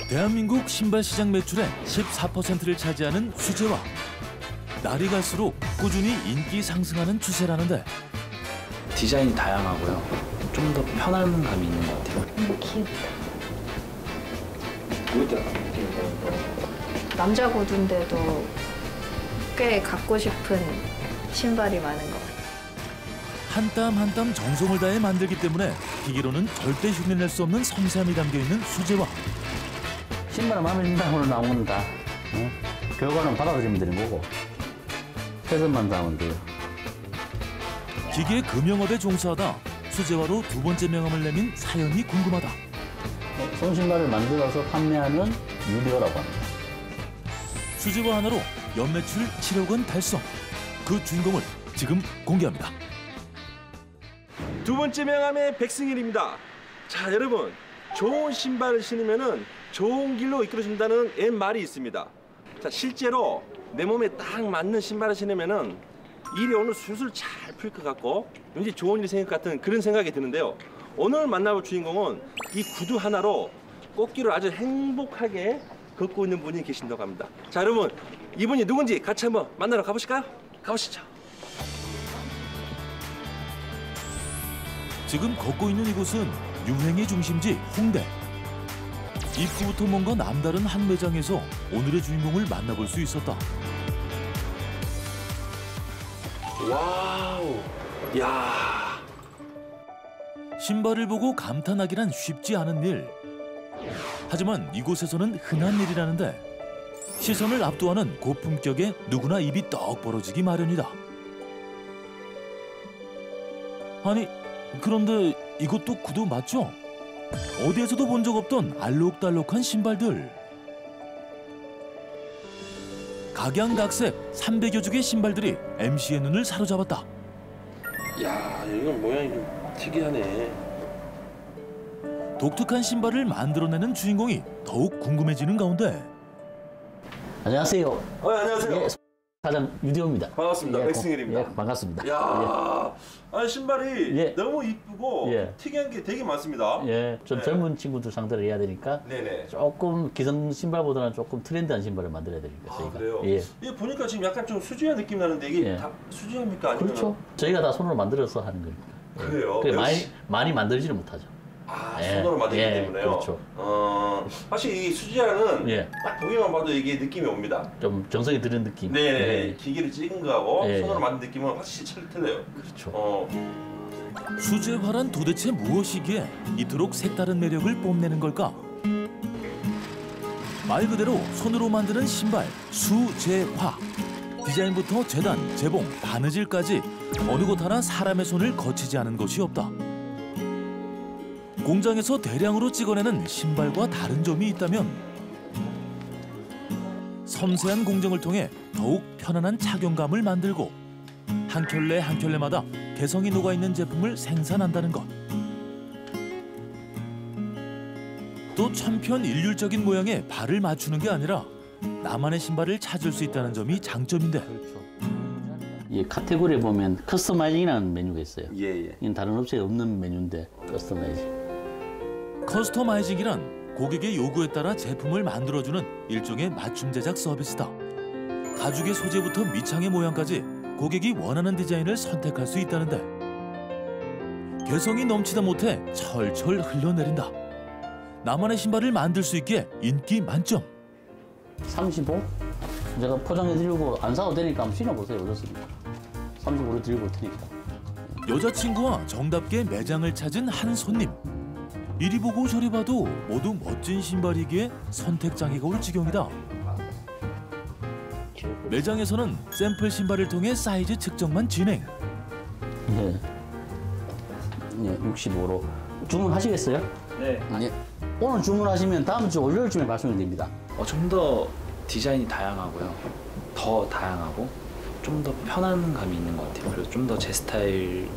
대한민국 신발 시장 매출의 14%를 차지하는 수제화. 날이 갈수록 꾸준히 인기 상승하는 추세라는데 디자인이 다양하고요. 좀 더 편한 감이 있는 것 같아요. 귀엽다. 남자 구두인데도 꽤 갖고 싶은 신발이 많은 것 같아요. 한 땀 한 땀 정성을 다해 만들기 때문에 기계로는 절대 흉내낼 수 없는 섬세함이 담겨있는 수제화. 신발은 마음에 든다고 나오면 다 결과는 받아들이면 되는 거고 최선만 다하면 돼요. 기계 금형업에 종사하다 수제화로 두 번째 명함을 내민 사연이 궁금하다. 손신발을 만들어서 판매하는 유디오라고 합니다. 수제화 하나로 연매출 7억 원 달성. 그 주인공을 지금 공개합니다. 두 번째 명함의 백승일입니다. 자, 여러분, 좋은 신발을 신으면은 좋은 길로 이끌어준다는 옛말이 있습니다. 자, 실제로 내 몸에 딱 맞는 신발을 신으면은 일이 오늘 술술 잘 풀 것 같고 왠지 좋은 일이 생길 것 같은 그런 생각이 드는데요. 오늘 만나볼 주인공은 이 구두 하나로 꽃길을 아주 행복하게 걷고 있는 분이 계신다고 합니다. 자, 여러분, 이분이 누군지 같이 한번 만나러 가보실까요? 가보시죠. 지금 걷고 있는 이곳은 유행의 중심지 홍대. 입구부터 뭔가 남다른 한 매장에서 오늘의 주인공을 만나볼 수 있었다. 와우, 야. 신발을 보고 감탄하기란 쉽지 않은 일. 하지만 이곳에서는 흔한 일이라는데 시선을 압도하는 고품격에 누구나 입이 떡 벌어지기 마련이다. 아니, 그런데 이것도 구두 맞죠? 어디에서도 본 적 없던 알록달록한 신발들. 각양각색 300여 족의 신발들이 MC의 눈을 사로잡았다. 야, 이건 모양이 좀 특이하네. 독특한 신발을 만들어내는 주인공이 더욱 궁금해지는 가운데 안녕하세요. 안녕하세요. 예, 사장 유디오입니다. 반갑습니다. 예, 백승일입니다. 예, 반갑습니다. 야, 아니, 신발이 예. 너무 이쁘고 예. 특이한 게 되게 많습니다. 예, 좀 네. 젊은 친구들 상대로 해야 되니까 네네. 조금 기성 신발보다는 조금 트렌드한 신발을 만들어야 되니까 저희가. 그래요? 예. 이게 보니까 지금 약간 좀 수지한 느낌 나는데 이게 예. 다 수지합니까? 아니면 그렇죠. 저희가 다 손으로 만들어서 하는 거니까. 그래요? 그래, 역시. 많이 만들지는 못하죠. 아, 예. 손으로 만들기 예, 때문에요? 그렇죠. 사실 이 수지화는 예. 딱 보기만 봐도 이게 느낌이 옵니다. 좀 정성이 들은 느낌. 네네. 예. 기계를 찍은 거하고 예. 손으로 만든 느낌은 확실히 틀려요. 그렇죠. 수제화란 도대체 무엇이기에 이토록 색다른 매력을 뽐내는 걸까? 말 그대로 손으로 만드는 신발, 수제화. 디자인부터 재단, 재봉, 바느질까지 어느 곳 하나 사람의 손을 거치지 않은 것이 없다. 공장에서 대량으로 찍어내는 신발과 다른 점이 있다면 섬세한 공정을 통해 더욱 편안한 착용감을 만들고 한 켤레 한 켤레마다 개성이 녹아있는 제품을 생산한다는 것. 또 천편일률적인 모양에 발을 맞추는 게 아니라 나만의 신발을 찾을 수 있다는 점이 장점인데 이 카테고리에 보면 커스터마이징이라는 메뉴가 있어요. 예. 이건 다른 업체에 없는 메뉴인데 커스터마이징. 커스터마이징이란 고객의 요구에 따라 제품을 만들어주는 일종의 맞춤 제작 서비스다. 가죽의 소재부터 밑창의 모양까지 고객이 원하는 디자인을 선택할 수 있다는데 개성이 넘치다 못해 철철 흘러내린다. 나만의 신발을 만들 수 있기에 인기 만점. 35? 제가 포장해드리고 안 사도 되니까 한번 신어보세요. 어떻습니까? 35로 드리고 올 테니까. 여자친구와 정답게 매장을 찾은 한 손님. 이리 보고 저리 봐도 모두 멋진 신발이기에 선택 장애가 올 지경이다. 매장에서는 샘플 신발을 통해 사이즈 측정만 진행. 네. 네, 65로. 주문하시겠어요? 네. 네. 오늘 주문하시면 다음 주 월요일쯤에 발송이 됩니다. 좀 더 디자인이 다양하고요. 더 다양하고 좀 더 편한 감이 있는 것 같아요. 그리고 좀 더 제 스타일대로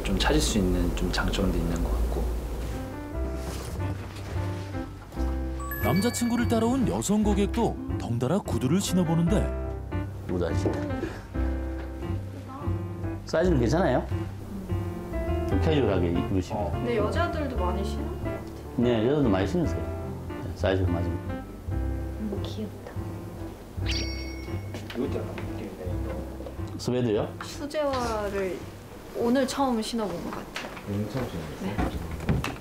좀 찾을 수 있는 좀 장점도 있는 것 같고. 남자친구를 따라온 여성 고객도 덩달아 구두를 신어보는데 누구도 아시죠? 사이즈는 괜찮아요? 좀 캐주얼하게 입으시면. 근데 여자들도 많이 신는 것 같아요. 네, 여자도 많이 신으세요. 네, 사이즈가 맞으면. 귀엽다. 이것도 스웨드요? 수제화를 오늘 처음 신어본 것 같아요. 네.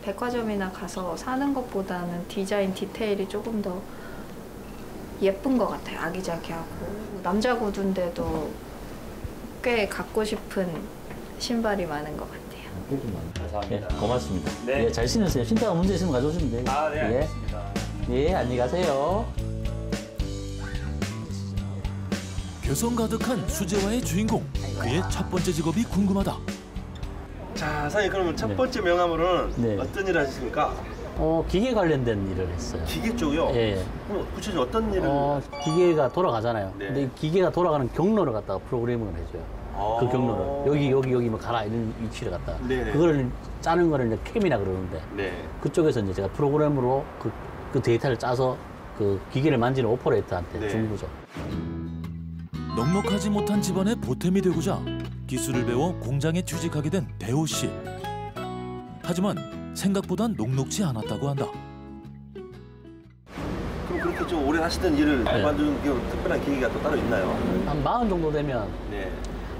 백화점이나 가서 사는 것보다는 디자인 디테일이 조금 더 예쁜 것 같아요. 아기자기하고 남자 구두인데도 꽤 갖고 싶은 신발이 많은 것 같아요. 예, 고맙습니다. 네. 예, 잘 신으세요. 신다가 문제 있으면 가져오시면 돼요. 아, 네, 예. 알겠습니다. 예, 안녕히 가세요. 개성 가득한 수제화의 주인공. 그의 첫 번째 직업이 궁금하다. 자, 사장님 그러면 첫 네. 번째 명함으로는 네. 어떤 일을 하셨습니까? 기계 관련된 일을 했어요. 기계 쪽이요? 예. 그럼 구체적으로 어떤 일을? 기계가 돌아가잖아요. 네. 근데 이 기계가 돌아가는 경로를 갖다가 프로그래밍을 해줘요. 아. 그 경로를 여기 뭐 가라 이런 위치를 갖다가 네네. 그걸 짜는 거를 이제 캠이라 그러는데 네. 그쪽에서 이제 제가 프로그램으로 그 데이터를 짜서 그 기계를 만지는 오퍼레이터한테 네. 준 거죠. 넉넉하지 못한 집안의 보탬이 되고자 기술을 배워 공장에 취직하게 된 대호 씨. 하지만 생각보단 녹록지 않았다고 한다. 그럼 그렇게 좀 오래 하시던 일을 네. 그만두는 게 특별한 계기가 또 따로 있나요? 한 40 정도 되면 네.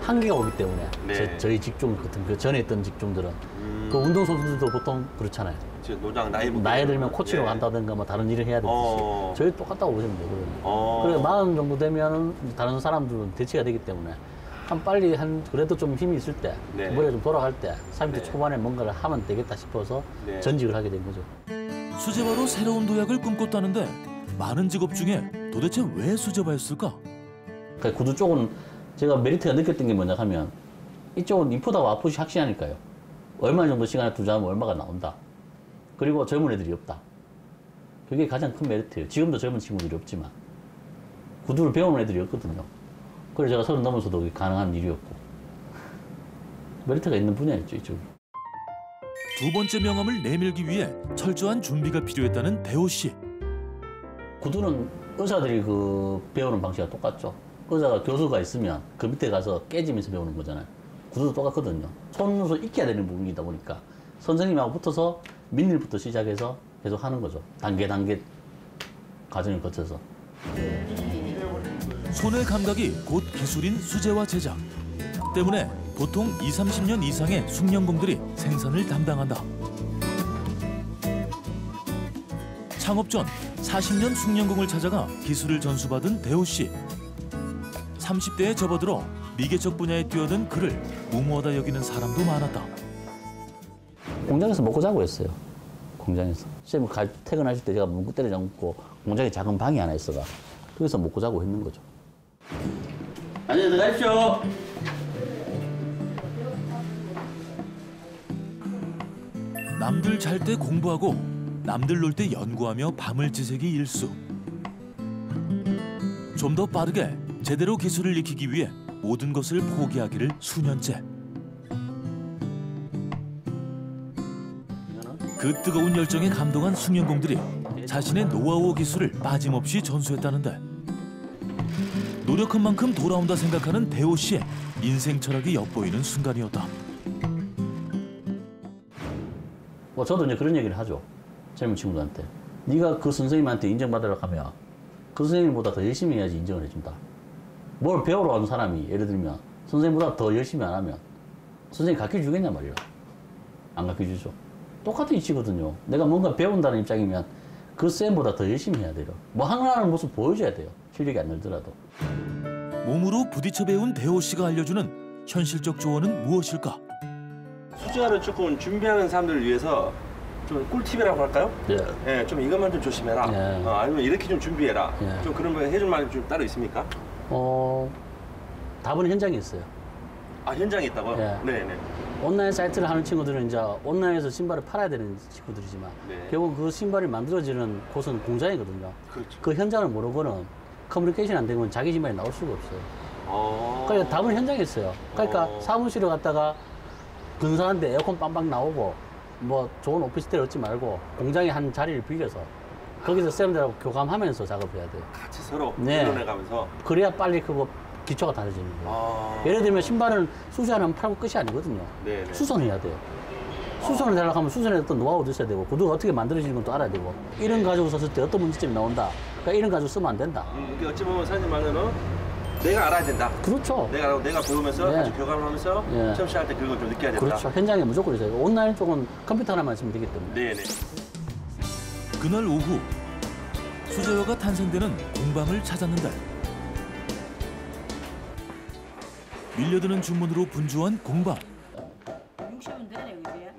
한계가 오기 때문에 네. 저희 직종 같은 그 전에 있던 직종들은 그 운동선수들도 보통 그렇잖아요. 지금 노장 나이 먹게 나이 들면 되면, 코치로 네. 간다든가 뭐 다른 일을 해야 되듯이 저희 똑같다고 보시면 되거든요. 그래서 40 정도 되면 다른 사람들은 대체가 되기 때문에 빨리 그래도 좀 힘이 있을 때 네. 머리가 좀 돌아갈 때 30대 네. 초반에 뭔가를 하면 되겠다 싶어서 네. 전직을 하게 된 거죠. 수제화로 새로운 도약을 꿈꿨다는데 많은 직업 중에 도대체 왜 수제화였을까? 그러니까 구두 쪽은 제가 메리트가 느꼈던 게 뭐냐 하면 이쪽은 이쁘다고 아프시 확신하니까요. 얼마 정도 시간을 투자하면 얼마가 나온다. 그리고 젊은 애들이 없다. 그게 가장 큰 메리트예요. 지금도 젊은 친구들이 없지만 구두를 배우는 애들이 없거든요. 그래서 제가 30 넘어서도 그게 가능한 일이었고 메리트가 있는 분야였죠, 이쪽이. 두 번째 명함을 내밀기 위해 철저한 준비가 필요했다는 대호 씨. 구두는 의사들이 배우는 방식과 똑같죠. 의사가 교수가 있으면 그 밑에 가서 깨지면서 배우는 거잖아요. 구두도 똑같거든요. 손으로 익혀야 되는 부분이다 보니까 선생님하고 붙어서 민일부터 시작해서 계속 하는 거죠. 단계 과정을 거쳐서. 손의 감각이 곧 기술인 수제화 제작. 때문에 보통 20-30년 이상의 숙련공들이 생산을 담당한다. 창업 전 40년 숙련공을 찾아가 기술을 전수받은 대호 씨. 30대에 접어들어 미개척 분야에 뛰어든 그를 무모하다 여기는 사람도 많았다. 공장에서 먹고 자고 했어요. 공장에서. 시험 퇴근하실 때 제가 문구 때려잡고 공장에 작은 방이 하나 있어가 거기서 먹고 자고 했는 거죠. 안녕히 들어가십시오. 남들 잘 때 공부하고 남들 놀 때 연구하며 밤을 지새기 일수. 좀 더 빠르게 제대로 기술을 익히기 위해 모든 것을 포기하기를 수년째. 그 뜨거운 열정에 감동한 숙련공들이 자신의 노하우 기술을 빠짐없이 전수했다는데 노력한 만큼 돌아온다 생각하는 대호 씨의 인생 철학이 엿보이는 순간이었다. 저도 이제 그런 얘기를 하죠. 젊은 친구들한테. 네가 그 선생님한테 인정받으려고 하면 그 선생님보다 더 열심히 해야지 인정을 해준다. 뭘 배우러 가는 사람이 예를 들면 선생님보다 더 열심히 안 하면 선생님 가르쳐주겠냐 말이야. 안 가르쳐주죠. 똑같은 이치거든요. 내가 뭔가 배운다는 입장이면 그 쌤보다 더 열심히 해야 돼요. 뭐 하나하는 모습 보여줘야 돼요. 실력이 안 늘더라도. 몸으로 부딪혀 배운 대호 씨가 알려주는 현실적 조언은 무엇일까? 수제화를 조금 준비하는 사람들을 위해서 좀 꿀팁이라고 할까요? 예. 예, 좀 이것만 좀 조심해라. 예. 아니면 이렇게 좀 준비해라. 예. 좀 그런 거 해줄 말이 좀 따로 있습니까? 답은 현장에 있어요. 아, 현장에 있다고요? 예. 네네. 온라인 사이트를 하는 친구들은 이제 온라인에서 신발을 팔아야 되는 친구들이지만 네. 결국 그 신발이 만들어지는 곳은 공장이거든요. 그렇죠. 그 현장을 모르고는 커뮤니케이션 안 되면 자기 신발이 나올 수가 없어요. 그러니까 답은 현장에 있어요. 그러니까 사무실에 갔다가 근사한데 에어컨 빵빵 나오고 뭐 좋은 오피스텔 얻지 말고 공장에 한 자리를 빌려서 거기서 쌤들하고 교감하면서 작업해야 돼요. 같이 서로 네. 의논해가면서. 그래야 빨리 그거 기초가 다져지는 거예요. 예를 들면 신발은 수제화는 팔고 끝이 아니거든요. 네네. 수선해야 돼요. 수선을 하려고 하면 수선에 어떤 노하우도 있어야 되고 구두가 어떻게 만들어지는 것도 알아야 되고 이런 가죽을 썼을 때 어떤 문제점이 나온다. 그러니까 이런 가죽 쓰면 안 된다. 이게 어찌 보면 사장님 말로는 내가 알아야 된다. 그렇죠. 내가 배우면서 예. 같이 교감을 하면서 예. 처음 시작할 때 그걸 좀 느껴야 된다. 그렇죠. 현장에 무조건 있어요. 온라인 쪽은 컴퓨터 하나만 있으면 되기 때문에. 네네. 그날 오후 수제화가 탄생되는 공방을 찾았는데 밀려드는 주문으로 분주한 공방.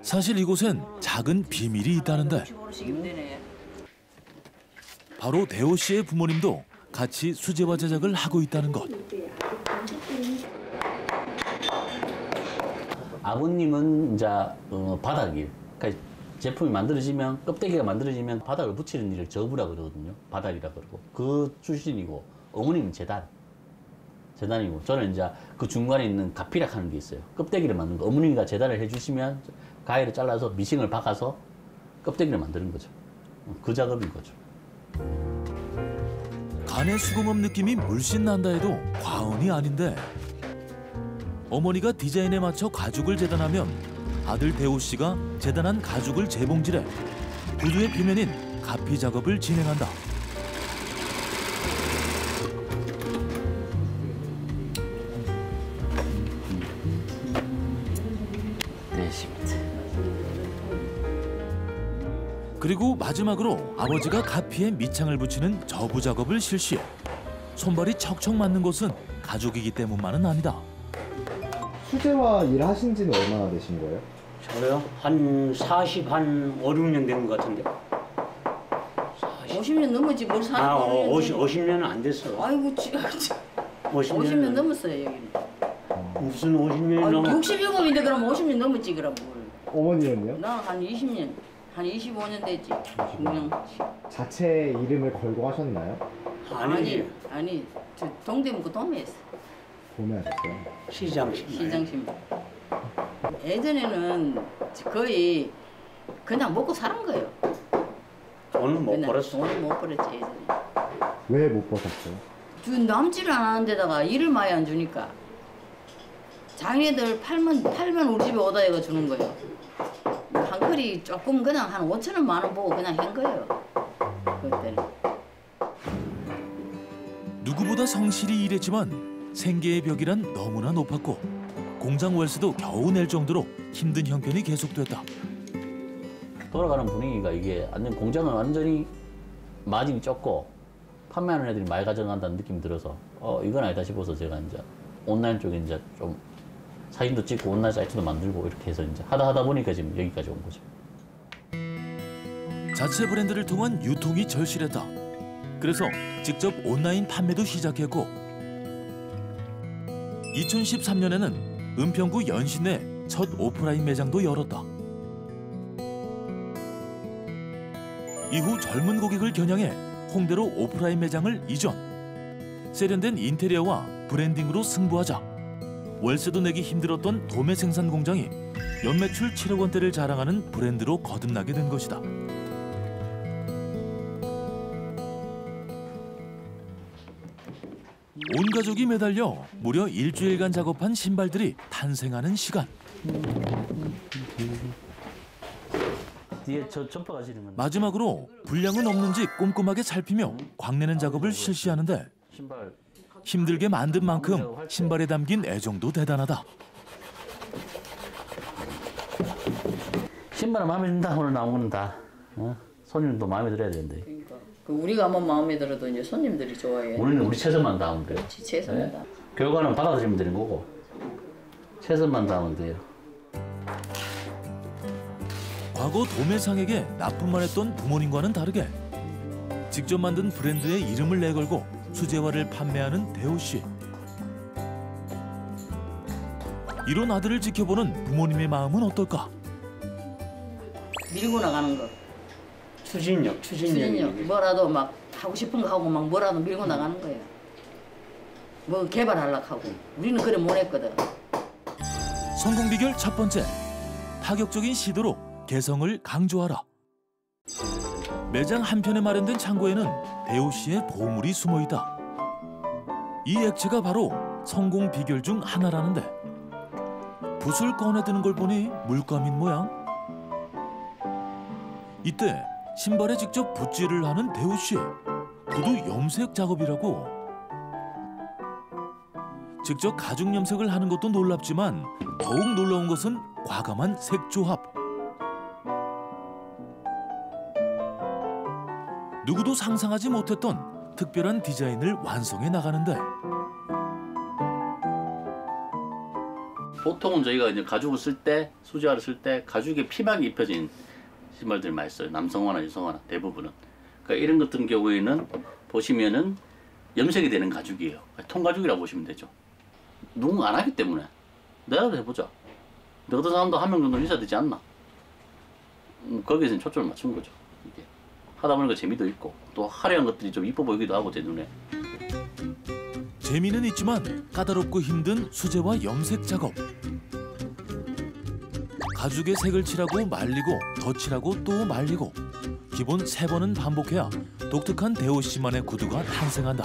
사실 이곳엔 작은 비밀이 있다는데 바로 대호 씨의 부모님도 같이 수제화 제작을 하고 있다는 것. 아버님은 이제 바닥일. 그러니까 제품이 만들어지면 껍데기가 만들어지면 바닥을 붙이는 일을 접으라 그러거든요. 바닥이라 그러고 그 출신이고 어머님은 재단이고 저는 이제 그 중간에 있는 가피락 하는 게 있어요. 껍데기를 만드는 거. 어머니가 재단을 해주시면 가위를 잘라서 미싱을 박아서 껍데기를 만드는 거죠. 그 작업인 거죠. 간의 수공업 느낌이 물씬 난다 해도 과언이 아닌데 어머니가 디자인에 맞춰 가죽을 재단하면 아들 대호 씨가 재단한 가죽을 재봉질해 구두의 표면인 가피 작업을 진행한다. 그리고 마지막으로 아버지가 가피에 밑창을 붙이는 저부 작업을 실시해 손발이 척척 맞는 곳은 가죽이기 때문만은 아니다. 수제화 일하신 지는 얼마나 되신 거예요? 저요? 한 5, 6년 된 것 같은데. 50년 넘었지 뭘 사는 거예요? 50년은 안 됐어. 아이고 50년 넘었어요 여기는. 무슨 50년이 넘어? 67인데 그럼 50년 넘었지 그럼 뭘. 어머니는요? 나 한 20년, 한 25년 됐지. 그냥 자체 이름을 걸고 하셨나요? 아니 저 동대문구 도매했어. 구매하셨어요? 시장신발. 예전에는 거의 그냥 먹고 사는 거예요. 돈은 못 그냥 벌었어. 돈을 못 벌었지 예전에. 왜 못 버셨어요? 남지를 안 하는 데다가 일을 많이 안 주니까 장애들 팔면 우리 집에 오다 해가 주는 거예요. 한 그리 조금 그냥 한 5천 원, 10,000원 보고 그냥 한 거예요. 그때는. 누구보다 성실히 일했지만 생계의 벽이란 너무나 높았고 공장 월세도 겨우 낼 정도로 힘든 형편이 계속됐다. 돌아가는 분위기가 이게 완전 공장은 완전히 마진이 적고 판매하는 애들이 많이 가져간다는 느낌이 들어서 이건 아니다 싶어서 제가 이제 온라인 쪽에 이제 좀 사진도 찍고 온라인 사이트도 만들고 이렇게 해서 이제 하다 보니까 지금 여기까지 온 거죠. 자체 브랜드를 통한 유통이 절실했다. 그래서 직접 온라인 판매도 시작했고 2013년에는 은평구 연신내 첫 오프라인 매장도 열었다. 이후 젊은 고객을 겨냥해 홍대로 오프라인 매장을 이전. 세련된 인테리어와 브랜딩으로 승부하자. 월세도 내기 힘들었던 도매 생산 공장이 연매출 7억 원대를 자랑하는 브랜드로 거듭나게 된 것이다. 온 가족이 매달려 무려 일주일간 작업한 신발들이 탄생하는 시간. 뒤에 저 점퍼 가시는 건 마지막으로 불량은 없는지 꼼꼼하게 살피며 광내는 작업을 실시하는데 신발 힘들게 만든 만큼 신발에 담긴 애정도 대단하다. 신발은 마음에 든다 오늘 나온 거는 다 손님도 마음에 들어야 되는데 그러니까 우리가 한번 마음에 들어도 이제 손님들이 좋아해. 우리는 우리 최선만 다하면 돼요. 최선만 다. 결과는 받아들이면 되는 거고 최선만 다하면 돼요. 과거 도매상에게 납품만 했던 부모님과는 다르게 직접 만든 브랜드의 이름을 내걸고 수제화를 판매하는 대호 씨. 이런 아들을 지켜보는 부모님의 마음은 어떨까? 밀고 나가는 거. 추진력. 뭐라도 막 하고 싶은 거 하고 막 뭐라도 밀고 나가는 거예요. 뭐 개발하려고 하고. 우리는 그래 못 했거든. 성공 비결 첫 번째, 파격적인 시도로 개성을 강조하라. 매장 한편에 마련된 창고에는 대호 씨의 보물이 숨어 있다. 이 액체가 바로 성공 비결 중 하나라는데 붓을 꺼내드는 걸 보니 물감인 모양. 이때 신발에 직접 붓질을 하는 대우 씨. 구두 염색 작업이라고. 직접 가죽 염색을 하는 것도 놀랍지만 더욱 놀라운 것은 과감한 색 조합. 누구도 상상하지 못했던 특별한 디자인을 완성해 나가는데 보통은 저희가 이제 가죽을 쓸 때, 수제화를 쓸 때 가죽에 피막이 입혀진 신발들 많이 써요. 남성화나 여성화나 대부분은. 그러니까 이런 같은 경우에는 보시면은 염색이 되는 가죽이에요. 통가죽이라고 보시면 되죠. 누군가 안 하기 때문에 내가 해보자. 너 같은 사람도 한 명 정도 있어야 되지 않나? 거기에서 초점을 맞춘 거죠. 이게. 하다 보니까 재미도 있고 또 화려한 것들이 좀 이뻐 보이기도 하고 제 눈에. 재미는 있지만 까다롭고 힘든 수제화 염색 작업. 가죽에 색을 칠하고 말리고 더 칠하고 또 말리고 기본 3번은 반복해야 독특한 대호 씨만의 구두가 탄생한다.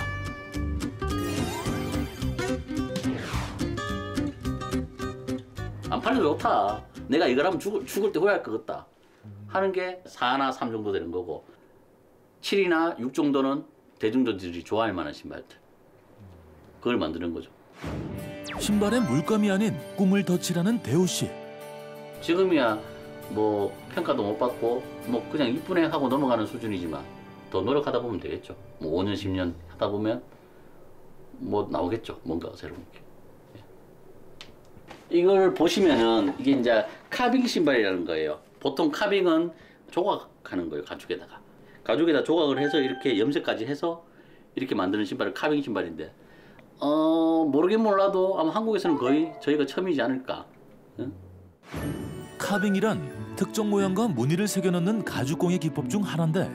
안 팔려도 좋다. 내가 이걸 하면 죽을 때 후회할 것 같다. 하는 게 4나 3 정도 되는 거고 7이나 6 정도는 대중들이 좋아할 만한 신발들. 그걸 만드는 거죠. 신발에 물감이 아닌 꿈을 덧칠하는 대호 씨. 지금이야 뭐 평가도 못 받고 뭐 그냥 이쁘네 하고 넘어가는 수준이지만 더 노력하다 보면 되겠죠. 뭐 5년 10년 하다 보면 뭐 나오겠죠. 뭔가 새로운 게. 이걸 보시면은 이게 이제 카빙 신발이라는 거예요. 보통 카빙은 조각하는 거예요. 가죽에다 조각을 해서 이렇게 염색까지 해서 이렇게 만드는 신발을 카빙 신발인데 모르긴 몰라도 아마 한국에서는 거의 저희가 처음이지 않을까. 응? 카빙이란 특정 모양과 무늬를 새겨넣는 가죽공예 기법 중 하나인데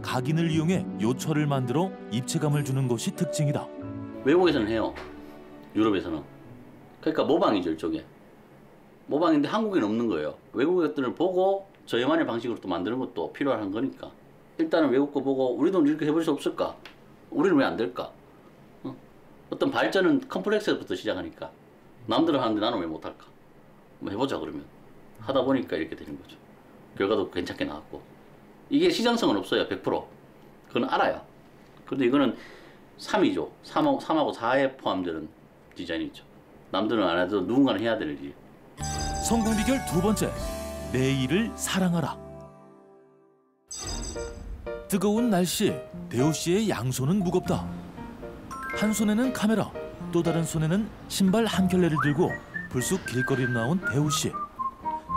각인을 이용해 요철을 만들어 입체감을 주는 것이 특징이다. 외국에서는 해요. 유럽에서는. 그러니까 모방이죠, 일종의. 모방인데 한국에는 없는 거예요. 외국 것들을 보고 저희만의 방식으로 또 만드는 것도 필요한 거니까. 일단은 외국 거 보고 우리도 이렇게 해볼 수 없을까? 우리는 왜 안 될까? 어떤 발전은 컴플렉스부터 시작하니까. 남들은 하는데 나는 왜 못할까? 한번 해보자 그러면. 하다 보니까 이렇게 되는 거죠. 결과도 괜찮게 나왔고. 이게 시장성은 없어요, 100%. 그건 알아요. 근데 이거는 3이죠. 3하고 4에 포함되는 디자인이죠. 남들은 안 해도 누군가는 해야 될 일이에요. 성공 비결 2번째, 내 일을 사랑하라. 뜨거운 날씨, 대호 씨의 양손은 무겁다. 한 손에는 카메라, 또 다른 손에는 신발 한 켤레를 들고 불쑥 길거리로 나온 대호 씨.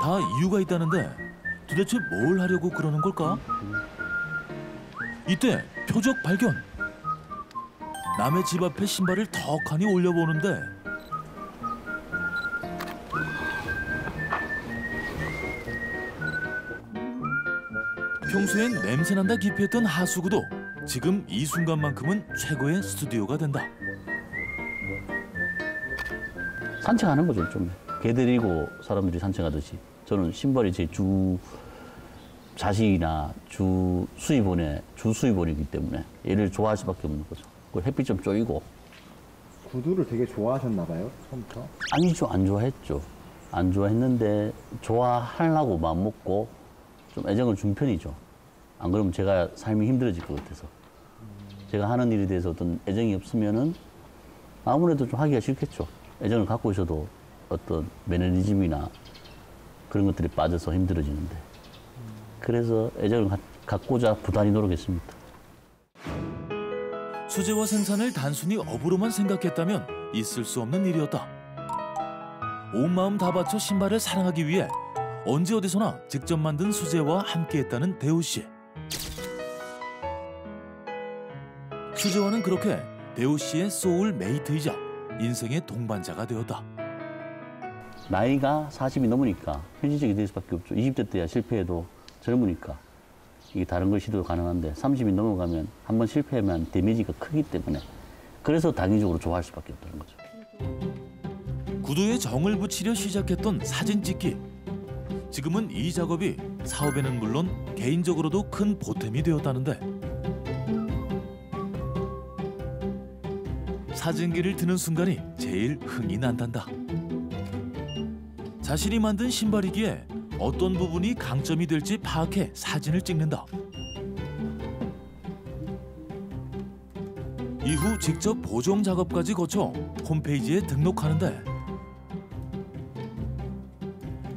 다 이유가 있다는데 도대체 뭘 하려고 그러는 걸까? 이때 표적 발견. 남의 집 앞에 신발을 턱하니 올려보는데 평소엔 냄새난다 기피했던 하수구도 지금 이 순간만큼은 최고의 스튜디오가 된다. 산책하는 거죠, 좀. 개 데리고 사람들이 산책하듯이. 저는 신발이 제 주 자식이나 주 수입원이기 때문에 얘를 좋아할 수밖에 없는 거죠. 그 햇빛 좀 쪼이고. 구두를 되게 좋아하셨나 봐요, 처음부터? 아니죠, 안 좋아했죠. 안 좋아했는데 좋아하려고 마음먹고 좀 애정을 준 편이죠. 안 그러면 제가 삶이 힘들어질 것 같아서. 제가 하는 일에 대해서 어떤 애정이 없으면은 아무래도 좀 하기가 싫겠죠. 애정을 갖고 있어도 어떤 매너리즘이나 그런 것들이 빠져서 힘들어지는데. 그래서 애정을 갖고자 부단히 노력했습니다. 수제화 생산을 단순히 업으로만 생각했다면 있을 수 없는 일이었다. 온 마음 다 바쳐 신발을 사랑하기 위해 언제 어디서나 직접 만든 수제화와 함께했다는 대호 씨. 수제화는 그렇게 대호 씨의 소울 메이트이자 인생의 동반자가 되었다. 나이가 40이 넘으니까 현실적이 될 수밖에 없죠. 20대 때야 실패해도 젊으니까 이게 다른 걸 시도도 가능한데 30이 넘어가면 한번 실패하면 데미지가 크기 때문에 그래서 당위적으로 좋아할 수밖에 없다는 거죠. 구두에 정을 붙이려 시작했던 사진 찍기. 지금은 이 작업이 사업에는 물론 개인적으로도 큰 보탬이 되었다는데 사진기를 드는 순간이 제일 흥이 난단다. 자신이 만든 신발이기에 어떤 부분이 강점이 될지 파악해 사진을 찍는다. 이후 직접 보정 작업까지 거쳐 홈페이지에 등록하는데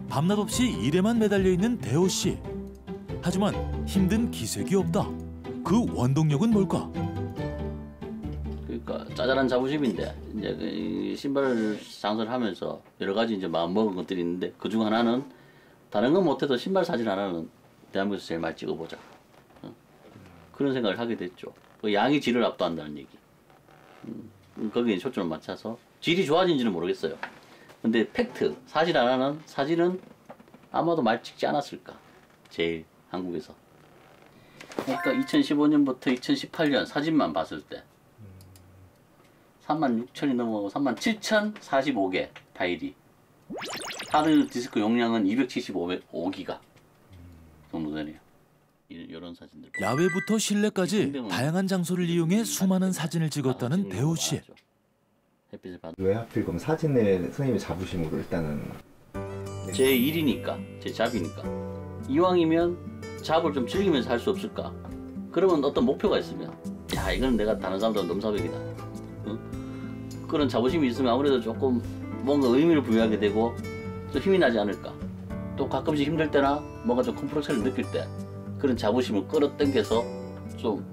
밤낮 없이 일에만 매달려 있는 대호 씨. 하지만 힘든 기색이 없다. 그 원동력은 뭘까? 그러니까 짜잘한 자부심인데 이제 그 신발 장사를 하면서 여러 가지 이제 마음 먹은 것들이 있는데 그중 하나는 다른 건 못해도 신발 사진 하나는 대한민국에서 제일 많이 찍어보자. 그런 생각을 하게 됐죠. 그 양이 질을 압도한다는 얘기. 거기에 초점을 맞춰서 질이 좋아진지는 모르겠어요. 근데 팩트, 사실 하나는 사진은 아마도 많이 찍지 않았을까. 제일 한국에서. 그러니까 2015년부터 2018년 사진만 봤을 때 36,000이 넘어가고 37,045개 파일이. 하드 디스크 용량은 275기가 정도 되네요. 이런 사진들. 야외부터 실내까지 다양한 장소를 이용해 수많은 사진을 찍었다는 대호 씨. 왜 하필 그럼 사진에 선생님의 자부심으로 일단은 제 일이니까, 제 잡이니까. 이왕이면 잡을 좀 즐기면서 할 수 없을까? 그러면 어떤 목표가 있으면 야 이건 내가 다른 사람들은 넘사벽이다. 응? 그런 자부심이 있으면 아무래도 조금 뭔가 의미를 부여하게 되고 좀 힘이 나지 않을까. 또 가끔씩 힘들 때나 뭔가 좀 컴플렉스를 느낄 때 그런 자부심을 끌어당겨서 좀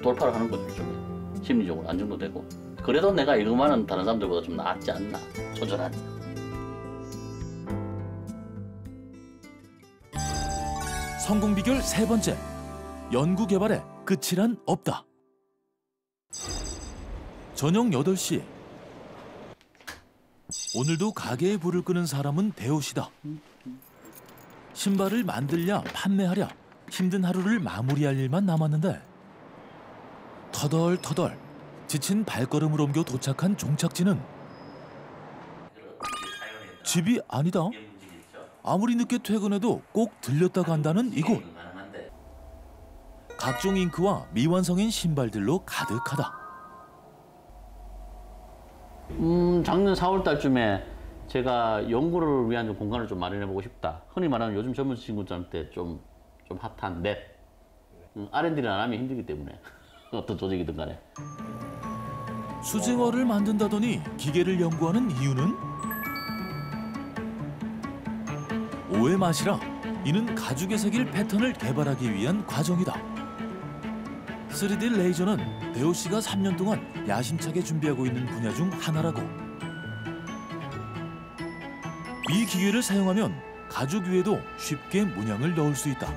돌파를 하는 거죠. 좀 심리적으로 안정도 되고. 그래도 내가 이거만은 다른 사람들보다 좀 낫지 않나. 초절하니. 성공 비결 세 번째. 연구 개발에 끝이란 없다. 저녁 8시. 오늘도 가게에 불을 끄는 사람은 대호 씨다. 신발을 만들랴 판매하랴 힘든 하루를 마무리할 일만 남았는데 터덜터덜 지친 발걸음을 옮겨 도착한 종착지는 집이 아니다. 아무리 늦게 퇴근해도 꼭 들렸다 간다는 이곳. 각종 잉크와 미완성인 신발들로 가득하다. 작년 4월 달쯤에 제가 연구를 위한 좀 공간을 좀 마련해보고 싶다. 흔히 말하는 요즘 젊은 친구들한테 좀 핫한 랩. R&D를 안 하면 힘들기 때문에 어떤 조직이든 간에. 수제화를 만든다더니 기계를 연구하는 이유는? 오해 마시라. 이는 가죽에 새길 패턴을 개발하기 위한 과정이다. 3D 레이저는 대호 씨가 3년 동안 야심차게 준비하고 있는 분야 중 하나라고. 이 기계를 사용하면 가죽 위에도 쉽게 문양을 넣을 수 있다.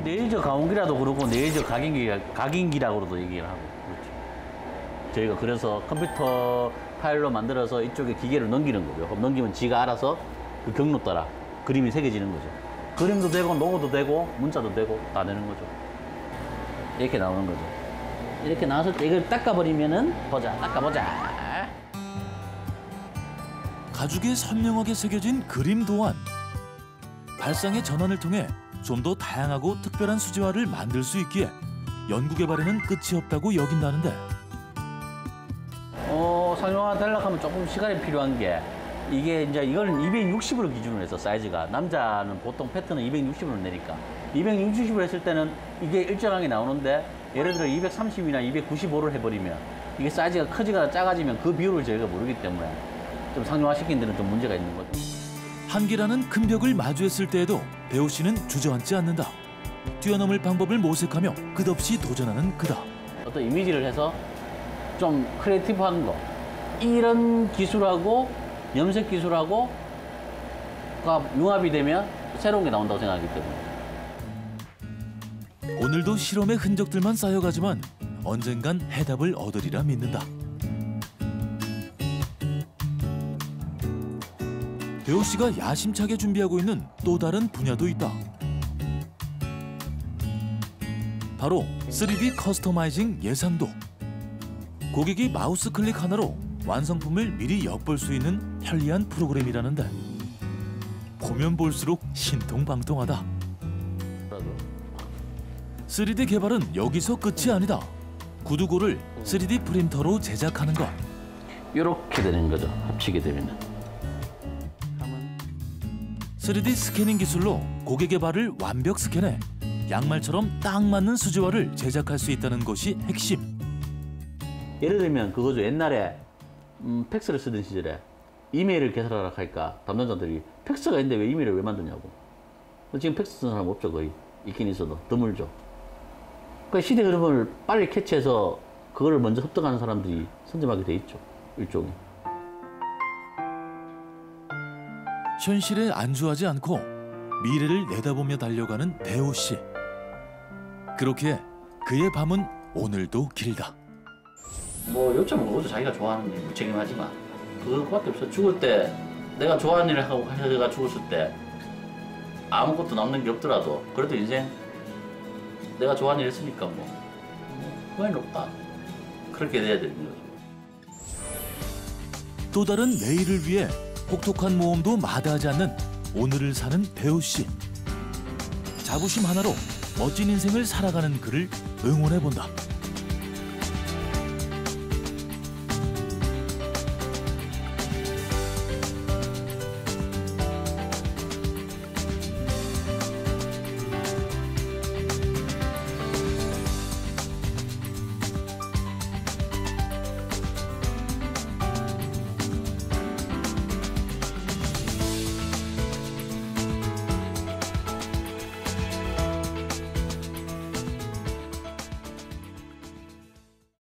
레이저 가공기라도 그러고 레이저 각인기라고도 얘기를 하고 그렇죠. 저희가 그래서 컴퓨터 파일로 만들어서 이쪽에 기계를 넘기는 거죠. 그럼 넘기면 지가 알아서 그 경로 따라 그림이 새겨지는 거죠. 그림도 되고 로고도 되고 문자도 되고 다 되는 거죠. 이렇게 나오는 거죠. 이렇게 나왔을 때 이걸 닦아버리면은 닦아보자. 가죽에 선명하게 새겨진 그림 도안. 발상의 전환을 통해 좀 더 다양하고 특별한 수제화를 만들 수 있기에 연구 개발에는 끝이 없다고 여긴다는데. 상용화 되려고 하면 조금 시간이 필요한 게 이게 이제 이거는 260으로 기준으로 해서 사이즈가 남자는 보통 패턴은 260으로 내니까 260으로 했을 때는 이게 일정하게 나오는데 예를 들어 230이나 295를 해버리면 이게 사이즈가 크지거나 작아지면 그 비율을 저희가 모르기 때문에 좀 상용화 시키는 데는 좀 문제가 있는 거죠. 한계라는 큰 벽을 마주했을 때에도 대호 씨는 주저앉지 않는다. 뛰어넘을 방법을 모색하며 끝없이 도전하는 그다. 어떤 이미지를 해서 좀 크리에이티브한 거 이런 기술하고 염색 기술하고 융합이 되면 새로운 게 나온다고 생각하기 때문에. 오늘도 실험의 흔적들만 쌓여가지만 언젠간 해답을 얻으리라 믿는다. 대호 씨가 야심차게 준비하고 있는 또 다른 분야도 있다. 바로 3D 커스터마이징 예상도. 고객이 마우스 클릭 하나로 완성품을 미리 엿볼 수 있는 편리한 프로그램이라는데 보면 볼수록 신통방통하다. 3D 개발은 여기서 끝이 아니다. 구두고를 3D 프린터로 제작하는 것. 이렇게 되는 거죠. 합치게 되면. 3D 스캐닝 기술로 고객의 발을 완벽 스캔해 양말처럼 딱 맞는 수지화를 제작할 수 있다는 것이 핵심. 예를 들면 그거죠. 옛날에 팩스를 쓰던 시절에 이메일을 개설하라 하니까 담당자들이 팩스가 있는데 왜 이메일을 왜 만드냐고. 지금 팩스 쓰는 사람 없죠. 거의. 있긴 있어도 드물죠. 그러니까 시대 흐름을 빨리 캐치해서 그거를 먼저 흡득하는 사람들이 선점하게 돼 있죠. 일종의. 현실에 안주하지 않고 미래를 내다보며 달려가는 대호 씨. 그렇게 그의 밤은 오늘도 길다. 뭐 요점은 그거죠. 자기가 좋아하는 일 무책임하지만 그거밖에 없어. 죽을 때 내가 좋아하는 일을 하고 하다가 죽었을 때 아무것도 남는 게 없더라도 그래도 인생 내가 좋아하는 일 했으니까 뭐 후회는 없다. 그렇게 돼야 되는 거죠. 또 다른 내일을 위해 혹독한 모험도 마다하지 않는 오늘을 사는 대호 씨. 자부심 하나로 멋진 인생을 살아가는 그를 응원해 본다.